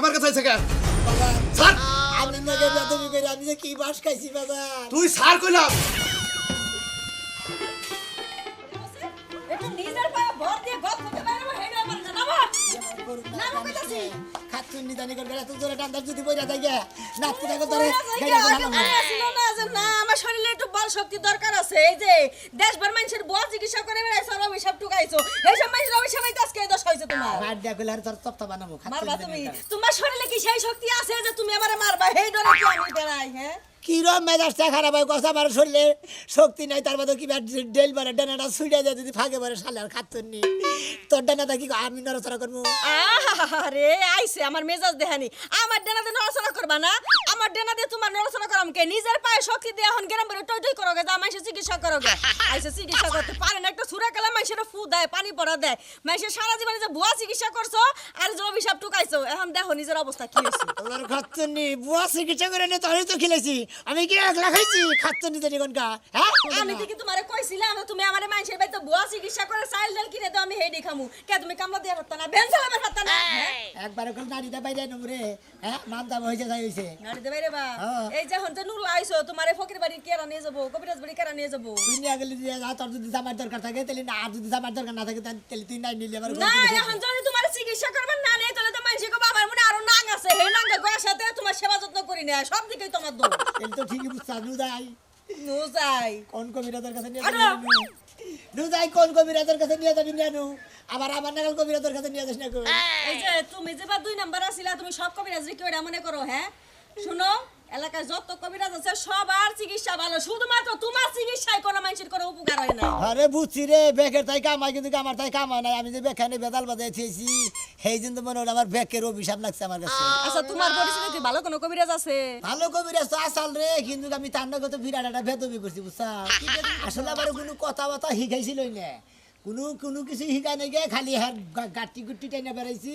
আমার কাছে আইছে কেন বাবা স্যার আমি নাকি বেদবি করে আমি যে কি বাস খাইছি বাবা তুই স্যার কইলাম এটা নিজের পায়ে ভর দিয়ে গপ করতে পারে না হেডে আমার জানাবা না কইতাছি খাচ্ছুন নিদানি করে এত জোরে টান্দার যদি বইরা যায় গে নাচতে থাকো তোরে গাড়ি চালানো না আমার শরীরে একটু বল শক্তি দরকার আছে এই যে দেশভর মানুষের বুয়া চিকিৎসা করে বেড়াইছো আর আমি সব টুকাইছো এই সব মানুষের অভিশাপ হইতে আজকে এই দোষ হইছে তোমার মার দিয়া কইলে আর তোর তপ্তা বানাবো মারবা তুমি তোমার শরীরে কি সেই শক্তি আছে যে তুমি আমারে মারবা এই ডরে কি আমি বেড়াই হ্যাঁ কিরম মেজাজটা খারাপ হয় কথা আমার শরীরে শক্তি নাই তার মধ্যে কি ডেল বারে ডানাটা ছুড়ে যায় যদি ফাঁকে বারে শালে আর খাচ্ছুন নি তোর ডানাটা কি আমি নড়াচড়া করবো আরে আইছে আমার মেজাজ দেখানি আমার ডেনাতে নড়াচড়া করবা না আমার ডেনাতে তোমার নড়াচড়া করাম কে নিজের পায়ে শক্তি দিয়ে এখন গ্রাম বেরো টই টই করোগে যা মানুষের চিকিৎসা করোগে আইছে চিকিৎসা করতে পারে না একটা সুরা কালা মানুষের ফু দেয় পানি পড়া দেয় মানুষের সারা জীবনে যে ভুয়া চিকিৎসা করছো আর যে অভিশাপ টুকাইছো এখন দেখো নিজের অবস্থা কি হয়েছে তোর খাচ্ছুন নি বুয়া চিকিৎসা করে নে তোরই তো খেলেছি আমি কি একলা খাইছি খাচ্ছুন নি জানি কোনকা হ্যাঁ আমি কি তোমারে কইছিলাম তুমি আমারে মানুষের বাইতে ভুয়া চিকিৎসা করে চাইল ডাল কিনে দাও আমি হেডি খামু কে তুমি কামলা দিয়া রাখতা না বেন চালাবে রাখতা না একবার ওখানে নাড়িটা বাইরে নমরে হ্যাঁ মান দাম হয়েছে যাই হয়েছে গাড়ি দেবে রে বা হ্যাঁ। এই যে হন্তে নুরলা আইছো তোমারে ফকির বাড়ি কেরা নিয়ে যাবো কবিরাজ বাড়ি কেরা নিয়ে যাবো তুই নিয়ে গেলি যে যা তোর যদি জামার দরকার থাকে তাহলে না আর যদি জামার দরকার না থাকে তাহলে তুই নাই নিলে আবার না এখন যদি তোমার চিকিৎসা করবেন না নেই তাহলে তো মানুষের কো বাবার মনে আরো নাং আছে হে নাঙ্গা গোয়ার সাথে তোমার সেবা যত্ন করি না সব দিকেই তোমার দোষ তাহলে তো ঠিকই বুঝছা নু যাই নো যাই কোন কবিরাজের কাছে নিয়ে আরে! যাবি নু যাই কোন কবিরাজের কাছে নিয়ে যাবি নু আবার আমার নাগাল কবিরাজের কাছে নিয়ে যাস না কই এই যে তুমি যে বা 2 নাম্বার আছিলা তুমি সব কবিরাজ কি ওটা মনে করো হ্যাঁ শুনো এলাকায় যত কবিরাজ আছে সবার চিকিৎসা ভালো শুধুমাত্র তোমার চিকিৎসায় কোনো মানুষের কোনো উপকার হয় না আরে বুঝছি রে বেকের তাই কামাই কিন্তু আমার তাই কামাই নাই আমি যে বেখানে বেদাল বাজাইছি সেই জন্য মনে হলো আমার বেকের অভিশাপ লাগছে আমার কাছে আচ্ছা তোমার পরিচিত কি ভালো কোনো কবিরাজ আছে ভালো কবিরাজ তো আসাল রে কিন্তু আমি তান্ডগত বিরাট একটা বেদবি করছি বুঝছা আসলে আমার কোনো কথাবার্তা শিখাইছিলই না কোনো কিছু শিখাই নাই গে খালি হ্যাঁ গাঁটি গুটি টেনে বেড়াইছি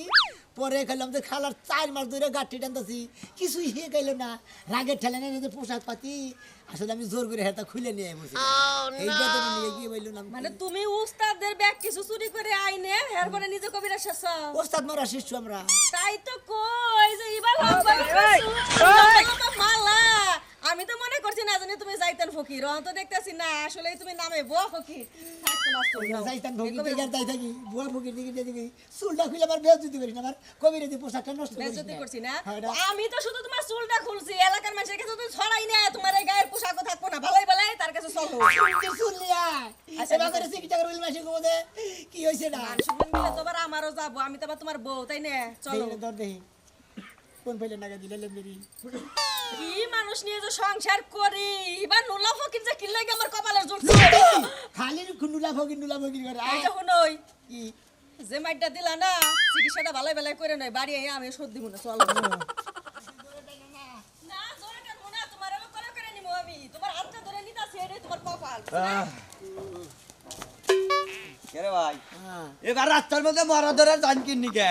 পরে খেলাম যে খালার 4 মাস ধরে গাঁটি টানতেছি কিছুই শিখাইলো না রাগের ঠেলে না যে পোশাক পাতি আসলে আমি জোর করে হেতা খুলে নিয়ে বসে এই বেদনা নিয়ে গিয়ে বললো না মানে তুমি উস্তাদদের ব্যাগ কিছু চুরি করে আইনে এরপরে নিজে কবিরাজ শেষ ওস্তাদ মারা শিষ্য আমরা তাই তো কই যে এবার মালা আমি তো মনে করছি না জানি তুমি যাইতেন ফকির অন্ত দেখতেছি না আসলে তুমি নামে বুয়া ফকির যাইতাম ভগি থেকে যাই থাকি বুয়া ভগির দিকে দেখি চুলটা খুলে আমার বেজ যদি করি না আমার কবিরাজি পোশাকটা নষ্ট করিস বেজতি করছি না হ্যাঁ, এটা- আমি তো শুধু তোমার চুলটা খুলছি এলাকার মানুষের কাছে তো ছড়াই না তোমার এই গায়ের পোশাকও থাকবো না ভালোই ভালোই তার কাছে চলো চুল নিয়া সেবা করে চিকিৎসা করে মাসে কমতে কি হয়েছে না শুনবেন মিলে তো আবার আমারও যাবো আমি তো আবার তোমার বউ তাই না চলো দেখি দর দেখি কোন ফেলে নাগা দিলে লেমরি কি মানুষ নিয়ে যে সংসার করি এবার নোলা ফকির যে কিনলে আমার কপালের জোর খালি নুলা ভগির করে এই যে শুনই কি যে মাইটটা দিলা না চিকিৎসাটা ভালোই ভালোই করে নয় বাড়ি আইয়া আমি ওষুধ দিব না চলো না জোরে টানবো না তোমার আমি করে নিবো আমি তোমার হাতটা ধরে নিতাছি এটাই তোমার কপাল কেরে ভাই হ্যাঁ এবার রাস্তার মধ্যে মরা ধরে জান কিনি কে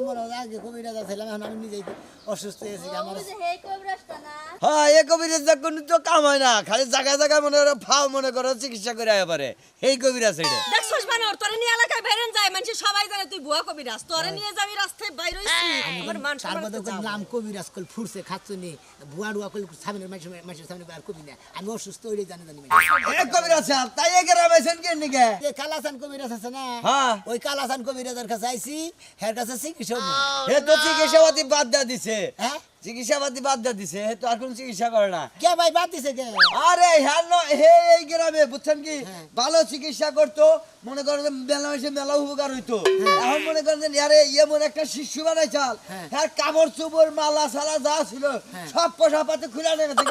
মরা আগে কবিরাজ ছিলাম এখন আমি নিজেই অসুস্থ হয়েছি আমার হ্যাঁ এ কবিরাজ কোনো তো কাম হয় না খালি জায়গায় জায়গায় মনে করে ফাও মনে করো চিকিৎসা করে আয় পারে এই কবিরাজ এটা দেখছস বানর তোরে নিয়ে এলাকায় বেরেন যায় মানুষ সবাই জানে তুই বুয়া কবিরাজ তোরে নিয়ে যাবি রাস্তায় বাইর হইছি আমার মান তার সম্মান মধ্যে তো যাও। নাম কবিরাজ কল ফুরছে খাচ্ছনি বুয়া ডুয়া কল সামনে মাসের সামনে আর কবি না আমি অসুস্থ হইলে জানি এ কবিরাজ সাহেব তাই এ গ্রামেছেন কিনি কে যে কালাসান কবিরাজ আছে না হ্যাঁ। ওই কালাসান কবিরাজের কাছে আইছি হের কাছে চিকিৎসা হবো। হে তো চিকিৎসাপাতি বাদ দিয়া দিছে হ্যাঁ চিকিৎসাপাতি বাদ দিয়া দিছে হে তো আর কোন চিকিৎসা করে না কে ভাই বাদ দিছে কে আরে হ্যাঁ হে এই গ্রামে বুঝছেন কি হ্যাঁ। ভালো চিকিৎসা করতো মনে করেন যে মেলা হয়েছে মেলা উপকার হইতো এখন মনে করেন যে আরে এমন একটা শিশু বানাই চাল হ্যাঁ। হ্যাঁ কাপড় চোপড় মালা সালা যা ছিল হ্যাঁ। সব পোশাক পাতি খুলে আনে গেছে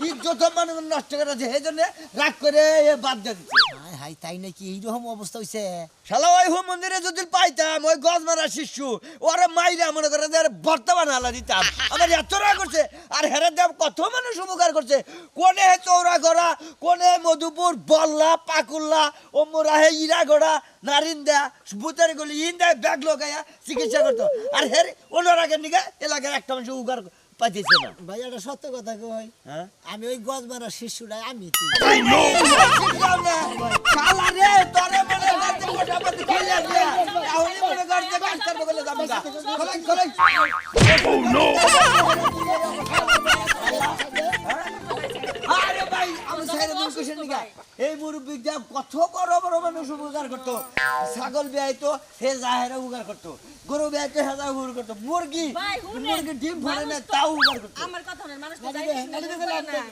ইজ্জত মানুষ নষ্ট করে আছে সেই জন্য রাগ করে এ বাদ দিয়ে দিচ্ছে হাই হাই তাই নাকি এইরকম অবস্থা হইছে শালা ওই হোম মন্দিরে যদি পাইতাম ওই গজ মারা শিশু ওরা মাইরা মনে করে যে বর্তমান হালা দিতাম আমার এত রাগ করছে আর হেরে দেব কত মানুষ উপকার করছে কোনে চৌরা গড়া কোনে মধুপুর বল্লা পাকুল্লা ও মোরা হে ইরাগড়া নারিন্দা ভূতের গলি ইন্দা ব্যাগ লোকাইয়া চিকিৎসা করতো আর হের ওনার আগের নিকে এলাকার একটা মানুষ উপকার পাইতেছে না ভাই এটা সত্য কথা কই হ্যাঁ আমি ওই গজ মারা শিশুটাই আমি শালা রে তোরে মনে করতে মোটামুটি খেলে আছে তাহলে মনে করতে কাজ করবে বলে যাবে না খলাই খলাই আরে ভাই আমি সাইরে দুই কোশ্চেন নিকা এই মুরব্বি যা কত বড় বড় মানুষ উপকার করতো ছাগল বেয়াইতো হে জাহেরা উপকার করতো গরু বেয়াইতো হে জাহেরা উপকার করতো মুরগি ভাই, শুনেন, মুরগি ডিম ফাড়ে না মানুষ তো- তাও উপকার করতো আমার কথা শুনেন, মানুষ তো নানি যাই রে, কিছু নানি রে, মনে করে নানি রে। না।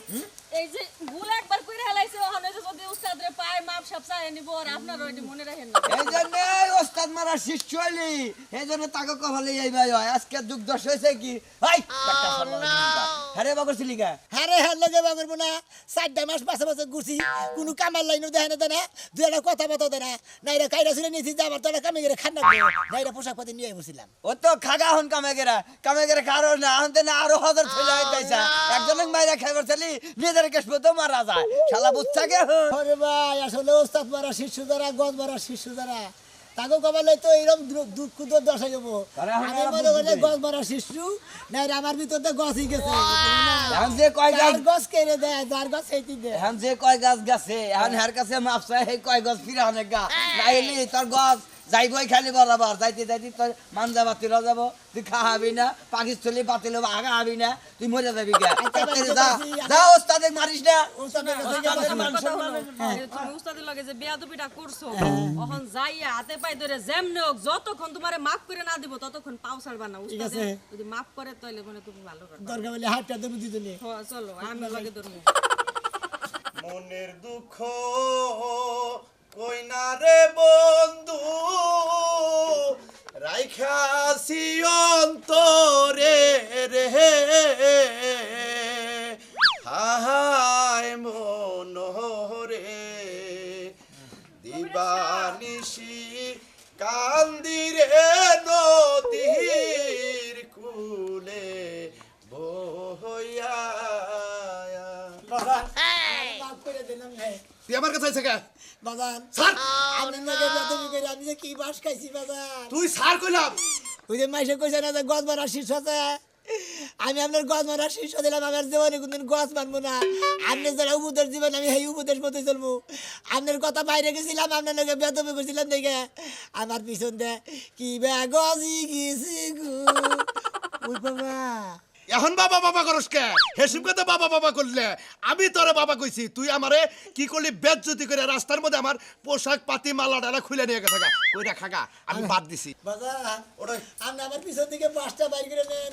এই যে ভুল একবার কইরা হেলাইছে, ওখানে যে যদি উস্তাদরে পায় মাপ সাপ চায় নিব, আর আপনারা ওইটি মনে রাখেন না। এই জন্য ওস্তাদ মারা শিষ্য হইলি এই জন্য তাকে কপালে এই ভাই হয় আজকে দুঃখ দশ হয়েছে কি হাই হ্যাঁ রে বাগরছিলি গা আরে হ্যাঁ লগে বা করবো না 4 মাস 5 বছর ঘুরছি কোনো কামার লাইনও দেখে না দেনা দুই একটা কথা বতো দেনা নাইরা কাইরা ছিল নিয়েছি যে আমার তো একটা কামে গেলে খান্না নাইরা পোশাক পাতি নিয়ে বসছিলাম ও তো খাগা হন কামে গেরা কারো না আনতে না আরো হাজার ছেলে হইতাইছা একজনের মাইরা খাইবার ছেলে নিজের কেস তো মারা যায় শালা বুঝছা কে আরে ভাই আসলে ওস্তাদ মারা শিশু দ্বারা গজ মারা শিশু দ্বারা তাকে কমালে তো এইরকম দুঃখ তো দশা যাবো আরে এখন আমি আর মনে করি বুঝতে। গজ মারা শিশু নাইরা আমার ভিতরতে গছই গেছে এখন যে কয় গাছ যার গছ কেড়ে দেয় যার গছ সেইটি দেয় এখন যে কয় গাছ গাছে এখন হের কাছে মাপসা হে কয় গাছ ফিরা অনেক গা নাইলি তোর গাছ যাইবই খালি বরাবর যাইতে যাইতে তোর মানজা বাতিল যাব তুই খাওয়াবি না পাকিস্তানি বাতিল আগা হবি না তুই মরে যাবি গা যা যা ওস্তাদে মারিস না ওস্তাদের কাছে উস্তাদ, গেছে। আমার কথা হলো, তুমি উস্তাদের লগে যে বেয়াদবিটা করছো, এখন যাইয়া হাতে পায়ে ধরে যেমনে হোক, যতক্ষণ তোমারে মাফ করে না দিব ততক্ষণ পাও ছাড়বা না। ঠিক উস্তাদে আছে। যদি মাফ করে তাহলে মানে তুমি ভালো করবে। দরকার বলে হাতটা দেবো দুজনে চলো আমি লগে ধরবো। মনের দুঃখ কই না রে বন্ধু রাইখাছি অন্তরে রে হায় মনোরে দিবানিশি কান্দিরে নদীর কুলে বহইয়া মাফ করে দিলাম হ্যাঁ তুই আমার কাছে আইছে কে বাজান স্যার আমি নাকি বেতবি করে আমি যে কি বাস খাইছি বাজান তুই স্যার কইলাম ওই যে মাইসে কইছে না যে গজ মারা শীর্ষ আছে আমি আপনার গজ মারা শীর্ষ দিলাম আমার জীবনে কোনদিন গজ মারবো না আপনি যারা উপদেশ দিবেন আমি সেই উপদেশ মতো চলবো আপনার কথা বাইরে গেছিলাম আপনার লোকে বেতবি করছিলাম দেখে আমার পিছন দে কি বে গজি গেছি গু ওই বাবা এখন বাবা বাবা করস কে হেসিম কথা বাবা বাবা করলে আমি তোরে বাবা কইছি তুই আমারে কি করলি বেজ্জতি করে রাস্তার মধ্যে আমার পোশাক পাতি মালা ডালা খুলে নিয়ে গেছে কইরা খাগা আমি বাদ দিছি বাজান ওটাই। আপনি আমার পিছন থেকে বাসটা বাইর করে নেন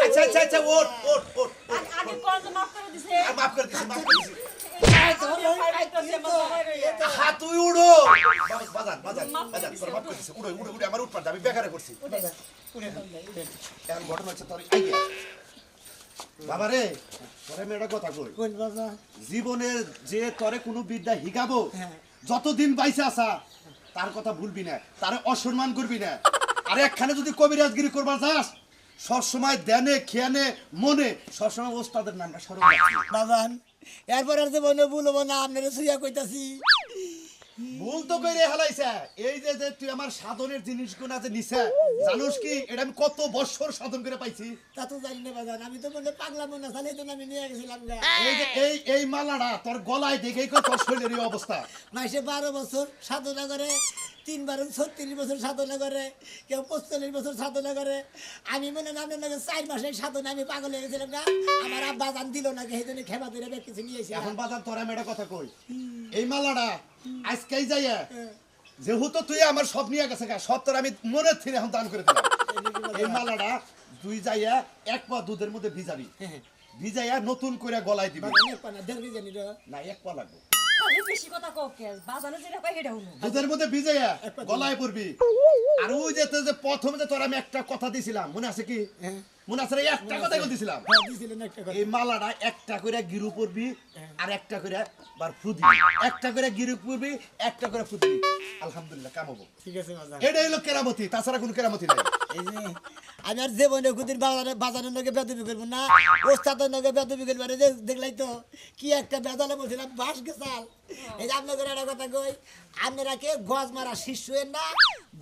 আচ্ছা আচ্ছা আচ্ছা ওট ওট ওট ওট। আগে কোন যে মাফ করে দিছে, আর মাফ করে দিছি মাফ করে দিছি এই হ্যাঁ তুই উড়ো বাজান বাজান বাজান তোর মাফ করে দিছি উড়ো উড়ো উড়ো আমার উঠপার আমি বেকারে করছি এখন ঘটনা হচ্ছে তোর আইগে বাবা রে তোরে আমি একটা কথা কই কোন বাবা জীবনের যে তরে কোনো বিদ্যা শিখাবো হ্যাঁ। যতদিন বাইসে আসা তার কথা ভুলবি না তারে অসম্মান করবি না আর একখানে যদি কবিরাজগিরি করবার যাস সবসময় দেনে খেয়ানে মনে সবসময় ওস্তাদের নামটা স্মরণ রাখবি। বাবান এরপর আর জীবনে ভুলবো না আপনারা সুইয়া কইতাছি ভুল তো কইরে হেলাইছে এই যে যে তুই আমার সাধনের জিনিসগুলো আছে নিছে জানোস কি এটা আমি কত বছর সাধন করে পাইছি তা তো জানি না বাজান আমি তো মনে পাগলা মনে চালিয়ে তো আমি নিয়ে গেছিলাম গা এই যে এই মালাটা তোর গলায় দেখেই কই তোর শরীরের এই অবস্থা মাসে 12 বছর সাধনা করে 3 বার 36 বছর সাধনা করে কেউ 45 বছর সাধনা করে আমি মনে না আপনার লাগে 4 মাসের সাধনা আমি পাগল হয়ে গেছিলাম গা আমার আব্বা জান দিল না সেই জন্য খেবা ধরে ব্যাগ কিছু নিয়েছি এখন বাজার তোর আমি একটা কথা কই এই মালাটা আজকেই যাইয়া যেহেতু তুই আমার সব নিয়ে গেছে গা সব তোর আমি মনে থেকে এখন দান করে দিলাম এই মালাটা তুই যাইয়া 1 পা দুধের মধ্যে ভিজাবি ভিজাইয়া নতুন করে গলায় দিবি পানা দেখবি জানি রে না 1 পা লাগবে খালি বেশি কথা কও কে, বাজারে যেটা পাই সেটা হলো। দুধের মধ্যে ভিজাইয়া গলায় পড়বি আর ওই যে তোর যে প্রথমে যে তোর আমি একটা কথা দিছিলাম মনে আছে কি মনে আছে রে? একটা কথাই দিছিলাম হ্যাঁ দিছিলেন একটা কথা এই মালাটা একটা করে গিরু পরবি আর একটা করে বার ফুদি একটা করে গিরু পরবি একটা করে ফুদি আলহামদুলিল্লাহ কাম হবো ঠিক আছে বাজান এটাই হলো কেরামতি তাছাড়া কোনো কেরামতি নাই এই যে আমি আর জীবনে কোনদিন বাজারের লগে বেদবি করবো না ওস্তাদের লগে বেদবি করবো আরে দেখলাই তো কি একটা বেদালে বলছিলাম বাস গেছাল এই যে আপনাদের একটা কথা কই, আপনারা কে গজ মারা শিষ্যের না,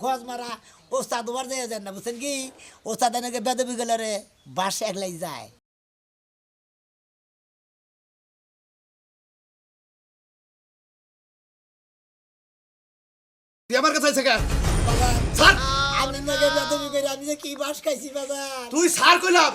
গজ মারা ওস্তাদ ওবার যায় যান না, বুঝছেন কি? ওস্তাদ এনেকে বেদবি গেলে রে বাস একলাই যায়। তুই আমার কাছে আইছে কে? বাবা স্যার আপনি নাকি বেদবি করে আমি যে কি বাস খাইছি বাবা। তুই স্যার কইলাম